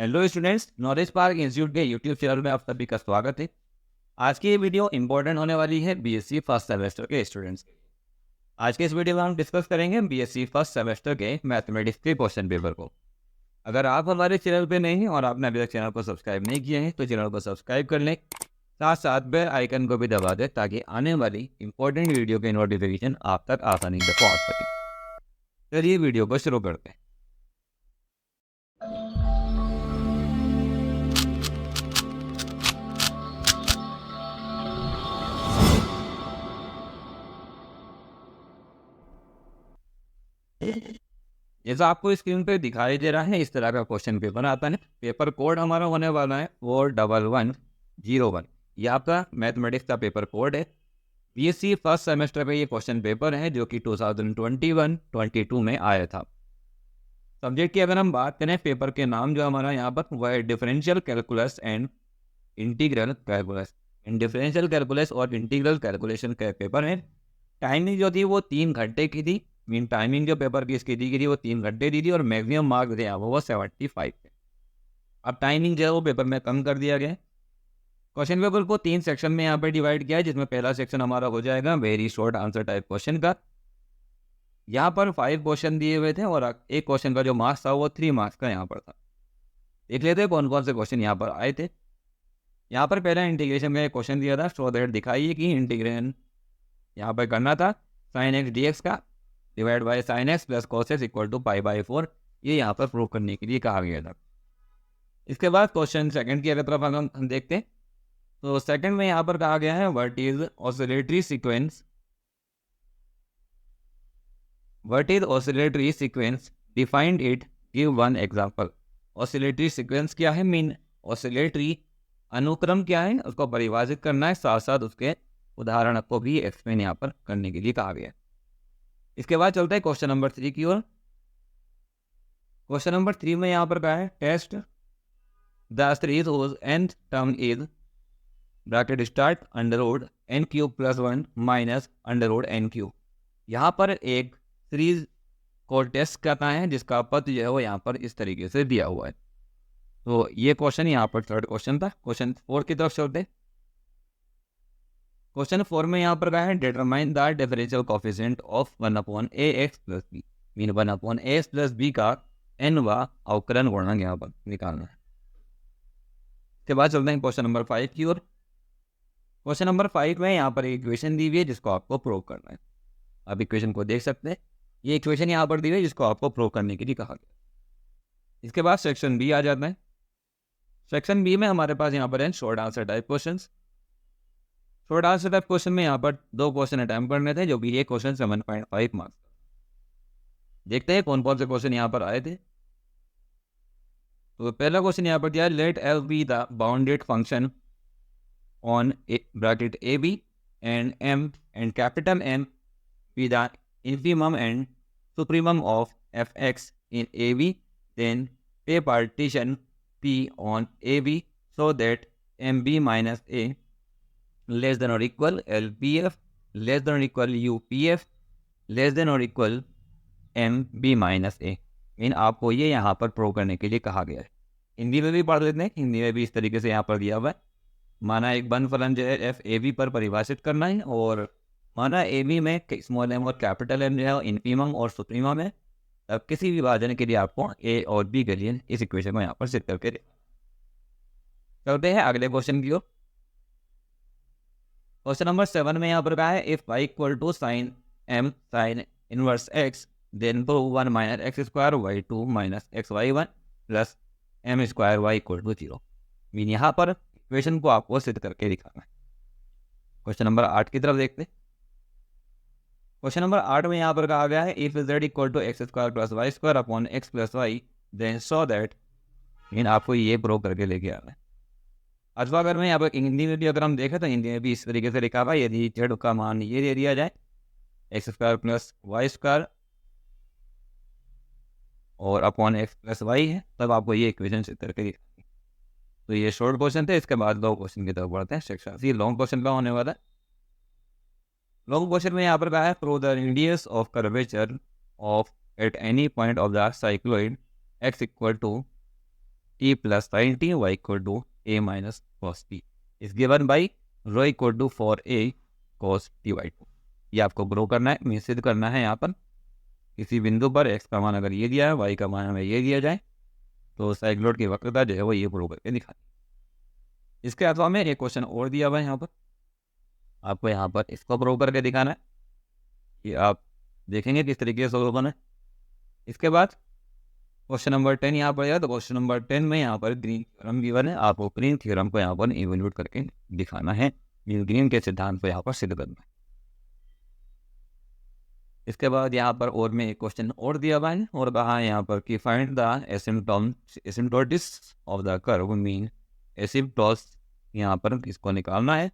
Hello students, knowledge park institute के YouTube channel में आप सभी का स्वागत है। आज की ये वीडियो इंपॉर्टेंट होने वाली है बीएससी फर्स्ट सेमेस्टर के स्टूडेंट्स के लिए। आज के इस वीडियो में हम डिस्कस करेंगे बीएससी फर्स्ट सेमेस्टर के मैथमेटिक्स के क्वेश्चन पेपर को। अगर आप हमारे चैनल पे नहीं हैं और आपने अभी तक चैनल को सब्सक्राइब नहीं किया है तो चैनल को सब्सक्राइब कर लें, साथ साथ बेल आइकन को भी दबा दें ताकि आने वाली इंपॉर्टेंट वीडियो के नोटिफिकेशन आप तक आसानी से पहुँच सके। चलिए वीडियो को शुरू करते हैं। जैसा आपको स्क्रीन पे दिखाई दे रहा है, इस तरह का क्वेश्चन पेपर आता है। पेपर कोड हमारा होने वाला है 41101। ये आपका मैथमेटिक्स का पेपर कोड है। बीएससी फर्स्ट सेमेस्टर पे ये क्वेश्चन पेपर है जो कि 2021-22 में आया था। सब्जेक्ट की अगर हम बात करें, पेपर के नाम जो हमारा यहाँ पर वह है differential calculus and integral calculus. Differential calculus और इंटीग्रल कैलकुलेशन का पेपर है। टाइमिंग जो थी वो 3 घंटे की थी। मीन टाइमिंग जो पेपर की इसकी दी गई थी वो 3 घंटे दी थी और मैक्सिमम मार्क्स थे वो 75 थे। अब टाइमिंग जो है वो पेपर में कम कर दिया गया। क्वेश्चन पेपर को 3 सेक्शन में यहाँ पर डिवाइड किया है, जिसमें पहला सेक्शन हमारा हो जाएगा very short answer type question का। यहाँ पर 5 क्वेश्चन दिए हुए थे और एक क्वेश्चन का जो मार्क्स था वो 3 मार्क्स का यहाँ पर था। देख लेते हैं कौन कौन से क्वेश्चन यहाँ पर आए थे। यहाँ पर पहला इंटीग्रेशन का एक क्वेश्चन दिया था। सो दैट दिखाइए कि इंटीग्रेशन यहाँ पर करना था साइन एक्स डी एक्स का divide by sine x plus cos x equal to π/4। ये यहाँ पर प्रूव करने के लिए कहा गया था। इसके बाद क्वेश्चन सेकंड की अगर तरफ हम देखते हैं तो सेकंड में यहाँ पर कहा गया है what is oscillatory sequence defined it, give one example. Oscillatory sequence क्या है, मीन ऑसिलेटरी अनुक्रम क्या है उसको परिभाषित करना है, साथ साथ उसके उदाहरण को भी एक्सप्लेन यहाँ पर करने के लिए कहा गया है। इसके बाद चलते हैं क्वेश्चन नंबर 3 की ओर। क्वेश्चन नंबर 3 में यहाँ पर कहा है test the series whose nth term is bracket start √n³ + 1 minus √n³। यहाँ पर एक सीरीज को टेस्ट करना है जिसका पद जो है वो यहाँ पर इस तरीके से दिया हुआ है। तो ये क्वेश्चन यहाँ पर थर्ड क्वेश्चन था। क्वेश्चन 4 की तरफ चलते। क्वेश्चन 4 में यहाँ पर कहा है determine the differential coefficient of 1/ax + b। Mean 1/ax + b का nवा अवकलन गुणांक यहाँ पर निकालना है। इसके बाद चलते हैं क्वेश्चन नंबर 5 की ओर। क्वेश्चन नंबर 5 में यहाँ पर एक इक्वेशन दी हुई है जिसको आपको प्रूव करना है। अब इक्वेशन को देख सकते हैं। ये इक्वेशन यहाँ पर दी हुई है जिसको आपको प्रूव करने के लिए कहा गया। इसके बाद सेक्शन बी आ जाता है। सेक्शन बी में हमारे पास यहाँ पर है short answer type question. Short answer type question में यहाँ पर 2 क्वेश्चन अटैम्प्ट करने थे, जो भी एक क्वेश्चन 7.5 मार्क्स। देखते हैं कौन कौन से क्वेश्चन यहाँ पर आए थे। तो पहला क्वेश्चन यहाँ पर दिया है let L be the bounded function on bracket A B and M and capital M be the infimum and supremum of fx in AB, then pay partition P on AB so that MB minus A less than or equal LPF less than or equal UPF less than or equal MB minus A। इन आपको ये यहाँ पर prove करने के लिए कहा गया है। हिंदी में भी पढ़ लेते हैं। हिंदी में भी इस तरीके से यहाँ पर दिया हुआ है। माना एक बन फलन जो है एफ ए बी पर परिभाषित करना है और माना ए बी में स्मॉल एम और कैपिटल एम जो है इनफीमम और सुप्रीमम है। अब किसी भी विभाजन के लिए आपको ए और बी के लिए इस इक्वेशन को यहाँ पर सिद्ध करके चलते हैं अगले क्वेश्चन की ओर। क्वेश्चन नंबर 7 में यहाँ पर कहा है if y = sin m sin inverse x then prove 1 - x² y2 - xy1 + m² y = 0। Mean यहाँ पर इक्वेशन को आपको सिद्ध करके दिखाना है। क्वेश्चन नंबर 8 की तरफ देखते हैं। क्वेश्चन नंबर 8 में यहाँ पर कहा गया है if z = x² + y² upon x + y then so that. Mean आपको ये प्रूव करके लेके आना है। अथवा अगर मैं यहाँ पर हिंदी में भी अगर हम देखें तो हिंदी में भी इस तरीके से लिखा हुआ है यदि z का मान ये दे दिया जाए x² + y² और अपॉन x + y है, तब आपको ये इक्वेशन सिद्ध करके दिखानी है। तो ये शॉर्ट क्वेश्चन थे। इसके बाद लॉन्ग क्वेश्चन की तरफ बढ़ते हैं। सेक्शन सी लॉन्ग क्वेश्चन का होने वाला है। लॉन्ग क्वेश्चन में यहाँ पर कहा है prove the radius of curvature of at any point of the cycloid x = t plus sine T y equal to a minus cos T is given by rho equal to 4a cos T by 2। ये आपको prove करना है, means सिद्ध करना है। यहाँ पर किसी बिंदु पर x का मान अगर ये दिया है, y का मान हमें ये दिया जाए, तो साइक्लोइड की वक्रता जो है वो ये प्रूव करके दिखा। इसके अलावा में एक क्वेश्चन और दिया हुआ है यहाँ पर, आपको यहाँ पर इसको प्रूव करके दिखाना है। ये आप देखेंगे किस तरीके से सोल्व करना है। इसके बाद क्वेश्चन नंबर 10 यहाँ पर है, तो क्वेश्चन नंबर 10 में यहाँ पर ग्रीन थ्योरम गिवन है, आपको ग्रीन थ्योरम को यहाँ पर इवेल्यूएट करके दिखाना है, ग्रीन के सिद्धांत को यहाँ पर सिद्ध करना है। इसके बाद यहाँ पर और में एक क्वेश्चन और दिया हुआ है और कहा है यहाँ पर कि find the asymptotes of the curve mean asymptotes, यहाँ पर इसको निकालना है,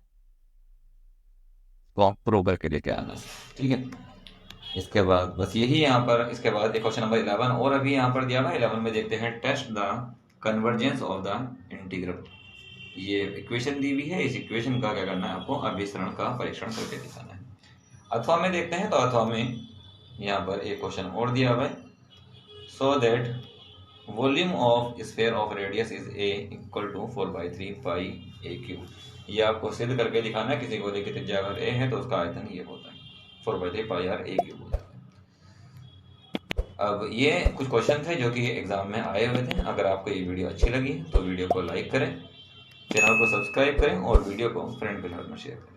तो प्रूव करके लेके आना है, ठीक है। इसके बाद बस यही यहाँ पर, इसके बाद क्वेश्चन नंबर 11 और अभी यहाँ पर दिया हुआ है। 11 में देखते हैं test the convergence of the integral. ये इक्वेशन दी हुई है, इस इक्वेशन का क्या करना है, आपको अभिसरण का परीक्षण करके दिखाना है। अथवा में देखते हैं, तो अथवा में यहाँ पर एक क्वेश्चन और दिया हुआ है, so that volume of sphere of radius is a equal to 4/3 pi a cube. ये आपको सिद्ध करके दिखाना है, किसी गोले की त्रिज्या अगर a है तो उसका आयतन ये होता है 4/3 पाई r a क्यूब होता है। अब ये कुछ क्वेश्चन थे जो कि एग्जाम में आए हुए थे। अगर आपको ये वीडियो अच्छी लगी तो वीडियो को लाइक करें, चैनल को सब्सक्राइब करें और वीडियो को फ्रेंड के साथ में शेयर करें।